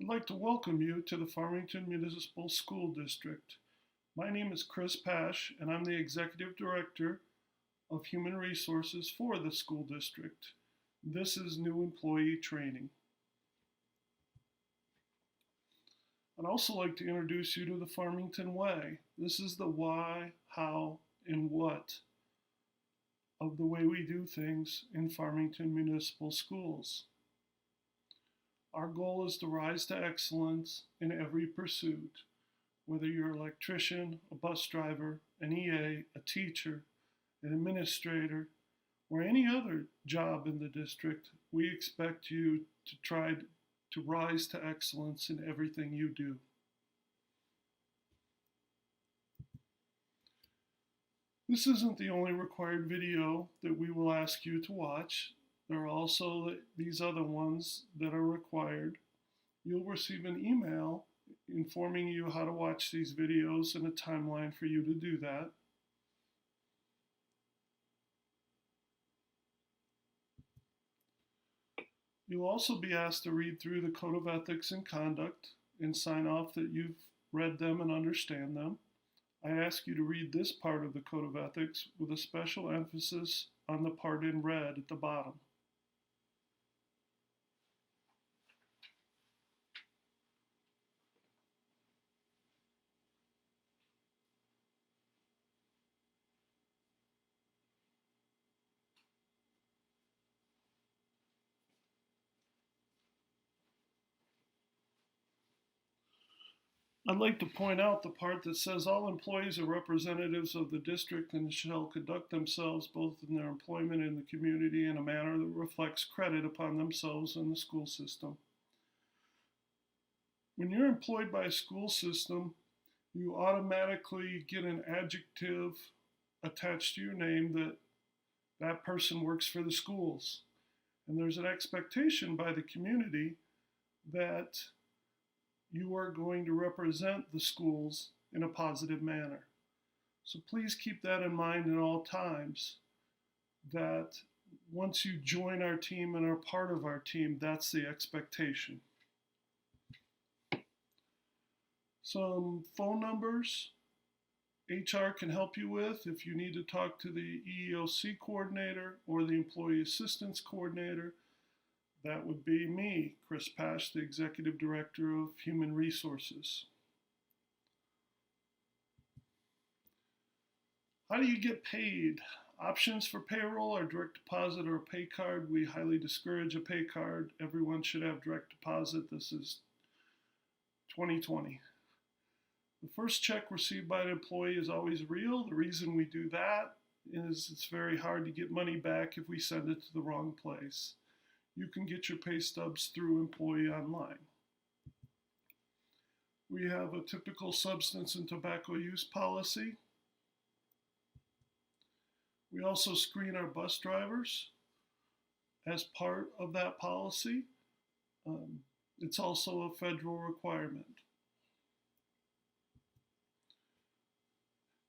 I'd like to welcome you to the Farmington Municipal School District. My name is Chris Pash, and I'm the Executive Director of Human Resources for the school district. This is New Employee Training. I'd also like to introduce you to the Farmington Way. This is the why, how, and what of the way we do things in Farmington Municipal Schools. Our goal is to rise to excellence in every pursuit, whether you're an electrician, a bus driver, an EA, a teacher, an administrator, or any other job in the district. We expect you to try to rise to excellence in everything you do. This isn't the only required video that we will ask you to watch. There are also these other ones that are required. You'll receive an email informing you how to watch these videos and a timeline for you to do that. You'll also be asked to read through the Code of Ethics and Conduct and sign off that you've read them and understand them. I ask you to read this part of the Code of Ethics with a special emphasis on the part in red at the bottom. I'd like to point out the part that says all employees are representatives of the district and shall conduct themselves both in their employment and the community in a manner that reflects credit upon themselves and the school system. When you're employed by a school system, you automatically get an adjective attached to your name that that person works for the schools. And there's an expectation by the community that you are going to represent the schools in a positive manner. So please keep that in mind at all times, that once you join our team and are part of our team, that's the expectation. Some phone numbers HR can help you with if you need to talk to the EEOC coordinator or the employee assistance coordinator. That would be me, Chris Pash, the Executive Director of Human Resources. How do you get paid? Options for payroll are direct deposit or a pay card. We highly discourage a pay card. Everyone should have direct deposit. This is 2020. The first check received by an employee is always real. The reason we do that is it's very hard to get money back if we send it to the wrong place. You can get your pay stubs through Employee Online. We have a typical substance and tobacco use policy. We also screen our bus drivers as part of that policy. It's also a federal requirement.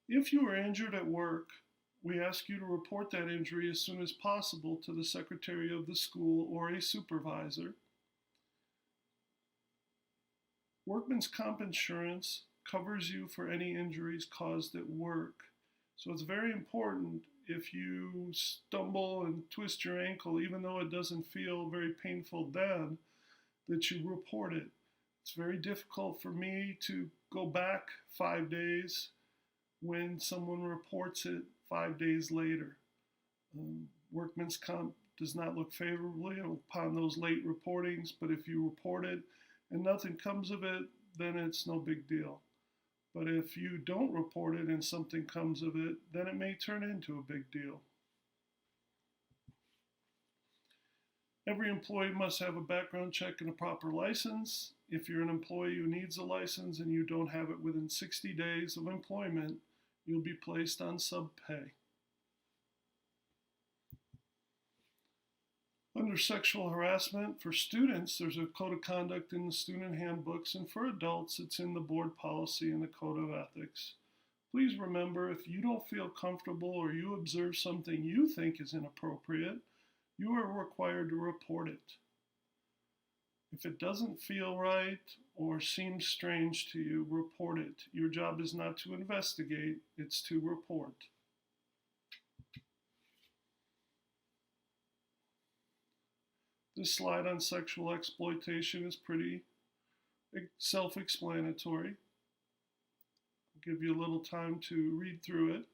If you are injured at work, we ask you to report that injury as soon as possible to the secretary of the school or a supervisor. Workman's comp insurance covers you for any injuries caused at work. So it's very important if you stumble and twist your ankle, even though it doesn't feel very painful then, that you report it. It's very difficult for me to go back 5 days when someone reports it 5 days later. Workman's comp does not look favorably upon those late reportings, but if you report it and nothing comes of it, then it's no big deal. But if you don't report it and something comes of it, then it may turn into a big deal. Every employee must have a background check and a proper license. If you're an employee who needs a license and you don't have it within 60 days of employment, you'll be placed on sub-pay. Under sexual harassment for students, there's a code of conduct in the student handbooks, and for adults, it's in the board policy and the code of ethics. Please remember, if you don't feel comfortable or you observe something you think is inappropriate, you are required to report it. If it doesn't feel right or seems strange to you, report it. Your job is not to investigate, it's to report. This slide on sexual exploitation is pretty self-explanatory. I'll give you a little time to read through it.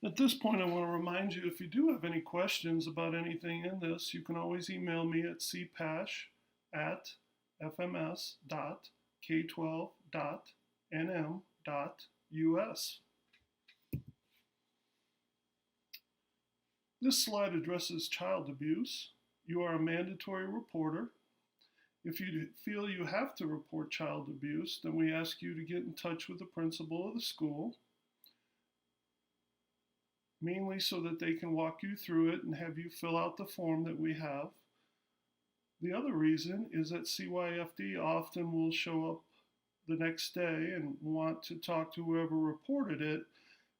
At this point, I want to remind you, if you do have any questions about anything in this, you can always email me at cpash@fms.k12.nm.us. This slide addresses child abuse. You are a mandatory reporter. If you feel you have to report child abuse, then we ask you to get in touch with the principal of the school, mainly so that they can walk you through it and have you fill out the form that we have. The other reason is that CYFD often will show up the next day and want to talk to whoever reported it,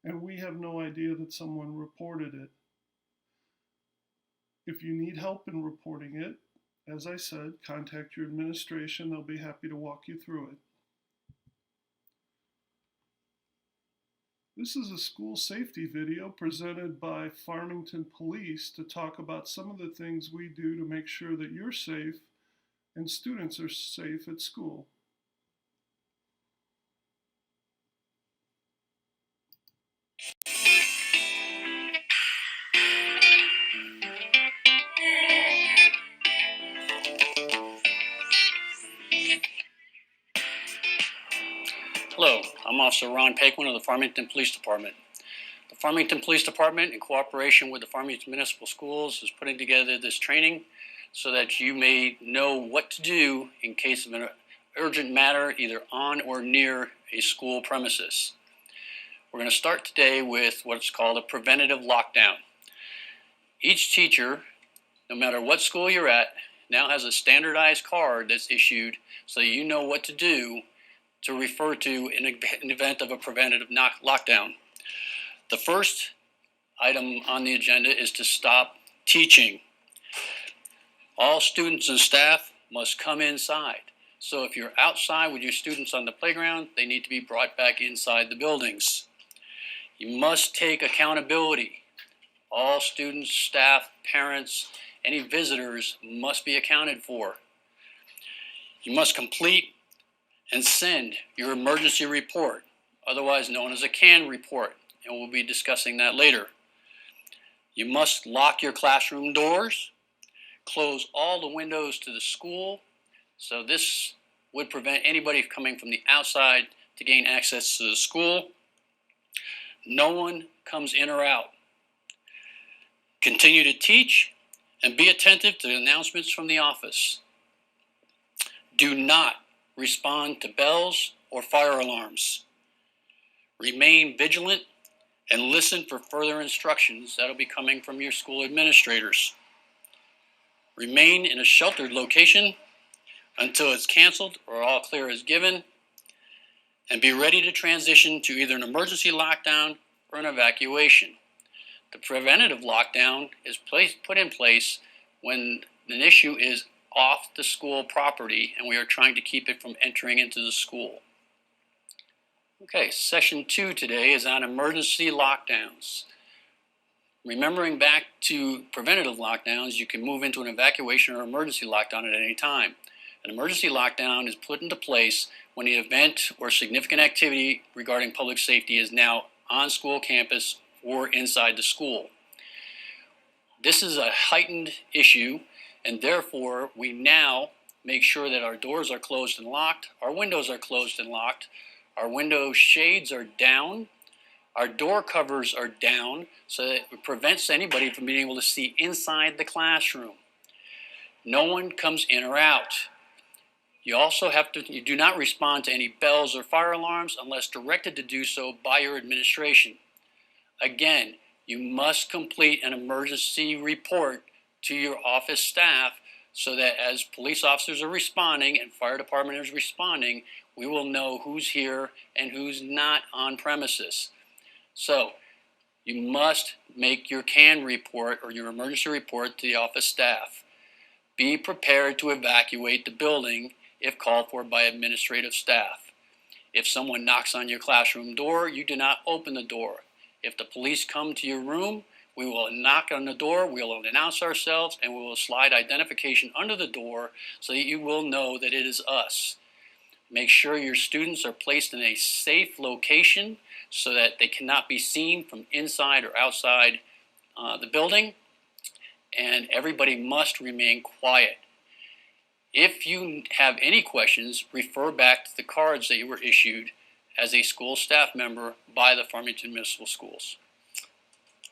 and we have no idea that someone reported it. If you need help in reporting it, as I said, contact your administration. They'll be happy to walk you through it. This is a school safety video presented by Farmington Police to talk about some of the things we do to make sure that you're safe and students are safe at school. Hello, I'm Officer Ron Paquin of the Farmington Police Department. The Farmington Police Department, in cooperation with the Farmington Municipal Schools, is putting together this training so that you may know what to do in case of an urgent matter either on or near a school premises. We're going to start today with what's called a preventative lockdown. Each teacher, no matter what school you're at, now has a standardized card that's issued so that you know what to do to refer to in an event of a preventative lockdown. The first item on the agenda is to stop teaching. All students and staff must come inside. So if you're outside with your students on the playground, they need to be brought back inside the buildings. You must take accountability. All students, staff, parents, any visitors must be accounted for. You must complete and send your emergency report, otherwise known as a CAN report, and we'll be discussing that later. You must lock your classroom doors, close all the windows to the school, so this would prevent anybody coming from the outside to gain access to the school. No one comes in or out. Continue to teach and be attentive to the announcements from the office. Do not respond to bells or fire alarms. Remain vigilant and listen for further instructions that'll be coming from your school administrators. Remain in a sheltered location until it's canceled or all clear is given, and be ready to transition to either an emergency lockdown or an evacuation. The preventative lockdown is put in place when an issue is off the school property and we are trying to keep it from entering into the school. Okay, session 2 today is on emergency lockdowns. Remembering back to preventative lockdowns, you can move into an evacuation or emergency lockdown at any time. An emergency lockdown is put into place when the event or significant activity regarding public safety is now on school campus or inside the school. This is a heightened issue, and therefore we now make sure that our doors are closed and locked, our windows are closed and locked, our window shades are down, our door covers are down so that it prevents anybody from being able to see inside the classroom. No one comes in or out. You do not respond to any bells or fire alarms unless directed to do so by your administration. Again, You must complete an emergency report to your office staff so that as police officers are responding and fire department is responding, we will know who's here and who's not on premises. So you must make your CAN report or your emergency report to the office staff. Be prepared to evacuate the building if called for by administrative staff. If someone knocks on your classroom door, you do not open the door. If the police come to your room, we will knock on the door, we will announce ourselves, and we will slide identification under the door so that you will know that it is us. Make sure your students are placed in a safe location so that they cannot be seen from inside or outside the building, and everybody must remain quiet. If you have any questions, refer back to the cards that you were issued as a school staff member by the Farmington Municipal Schools.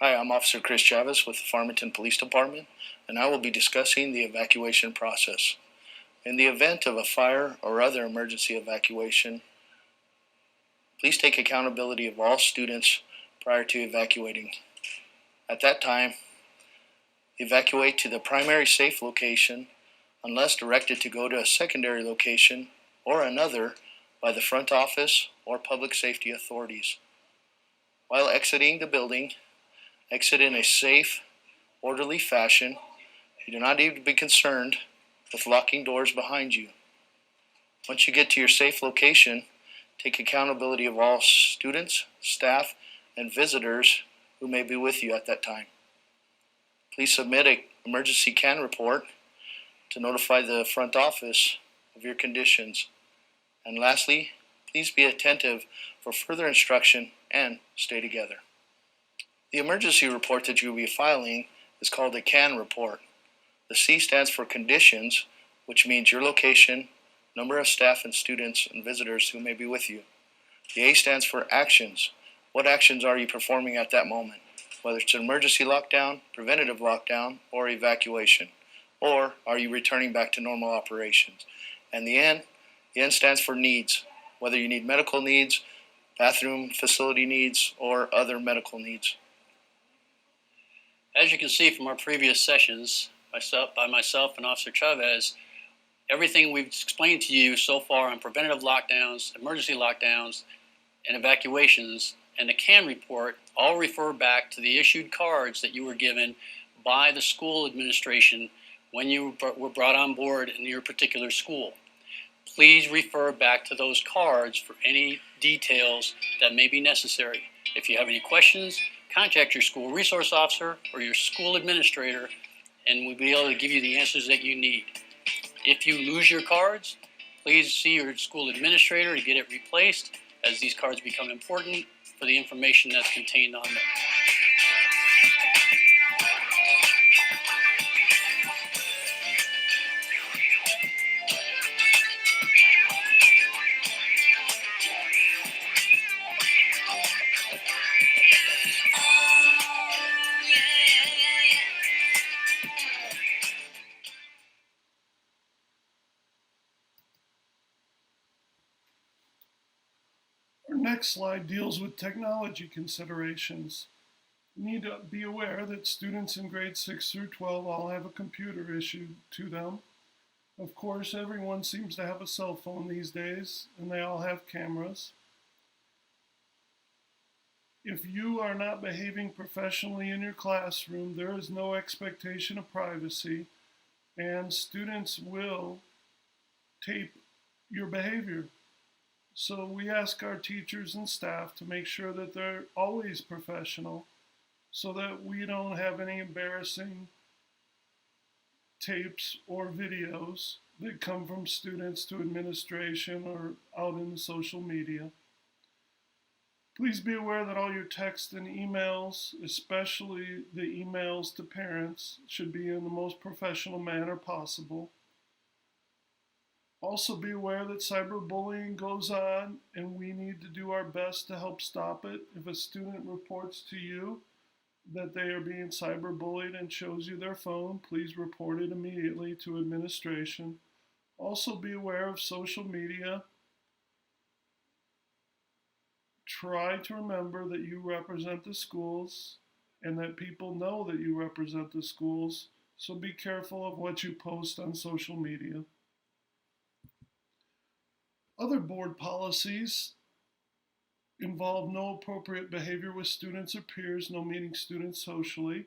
Hi, I'm Officer Chris Chavez with the Farmington Police Department, and I will be discussing the evacuation process. In the event of a fire or other emergency evacuation, please take accountability of all students prior to evacuating. At that time, evacuate to the primary safe location unless directed to go to a secondary location or another by the front office or public safety authorities. While exiting the building, exit in a safe, orderly fashion. You do not need to be concerned with locking doors behind you. Once you get to your safe location, take accountability of all students, staff, and visitors who may be with you at that time. Please submit an emergency CAN report to notify the front office of your conditions. And lastly, please be attentive for further instruction and stay together. The emergency report that you will be filing is called a CAN report. The C stands for conditions, which means your location, number of staff and students and visitors who may be with you. The A stands for actions. What actions are you performing at that moment? Whether it's an emergency lockdown, preventative lockdown, or evacuation. Or are you returning back to normal operations? And the N stands for needs. Whether you need medical needs, bathroom facility needs, or other medical needs. As you can see from our previous sessions, by myself and Officer Chavez, everything we've explained to you so far on preventative lockdowns, emergency lockdowns, and evacuations, and the CAN report all refer back to the issued cards that you were given by the school administration when you were brought on board in your particular school. Please refer back to those cards for any details that may be necessary. If you have any questions, contact your school resource officer or your school administrator, and we'll be able to give you the answers that you need. If you lose your cards, please see your school administrator to get it replaced, as these cards become important for the information that's contained on them. Our next slide deals with technology considerations. You need to be aware that students in grades 6 through 12 all have a computer issued to them. Of course, everyone seems to have a cell phone these days, and they all have cameras. If you are not behaving professionally in your classroom, there is no expectation of privacy, and students will tape your behavior. So we ask our teachers and staff to make sure that they're always professional so that we don't have any embarrassing tapes or videos that come from students to administration or out in the social media. Please be aware that all your texts and emails, especially the emails to parents, should be in the most professional manner possible. Also be aware that cyberbullying goes on and we need to do our best to help stop it. If a student reports to you that they are being cyberbullied and shows you their phone, please report it immediately to administration. Also be aware of social media. Try to remember that you represent the schools and that people know that you represent the schools, so be careful of what you post on social media. Other board policies involve no appropriate behavior with students or peers, no meeting students socially.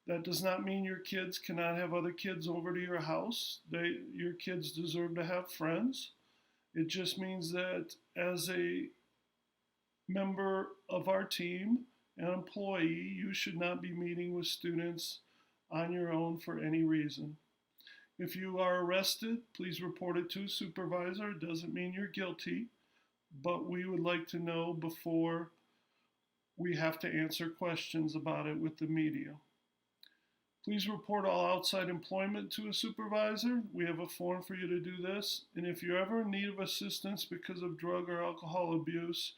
That does not mean your kids cannot have other kids over to your house. Your kids deserve to have friends. It just means that as a member of our team, an employee, you should not be meeting with students on your own for any reason. If you are arrested, please report it to a supervisor. It doesn't mean you're guilty, but we would like to know before we have to answer questions about it with the media. Please report all outside employment to a supervisor. We have a form for you to do this. And if you're ever in need of assistance because of drug or alcohol abuse,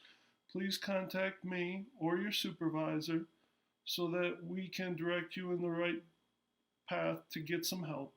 please contact me or your supervisor so that we can direct you in the right path to get some help.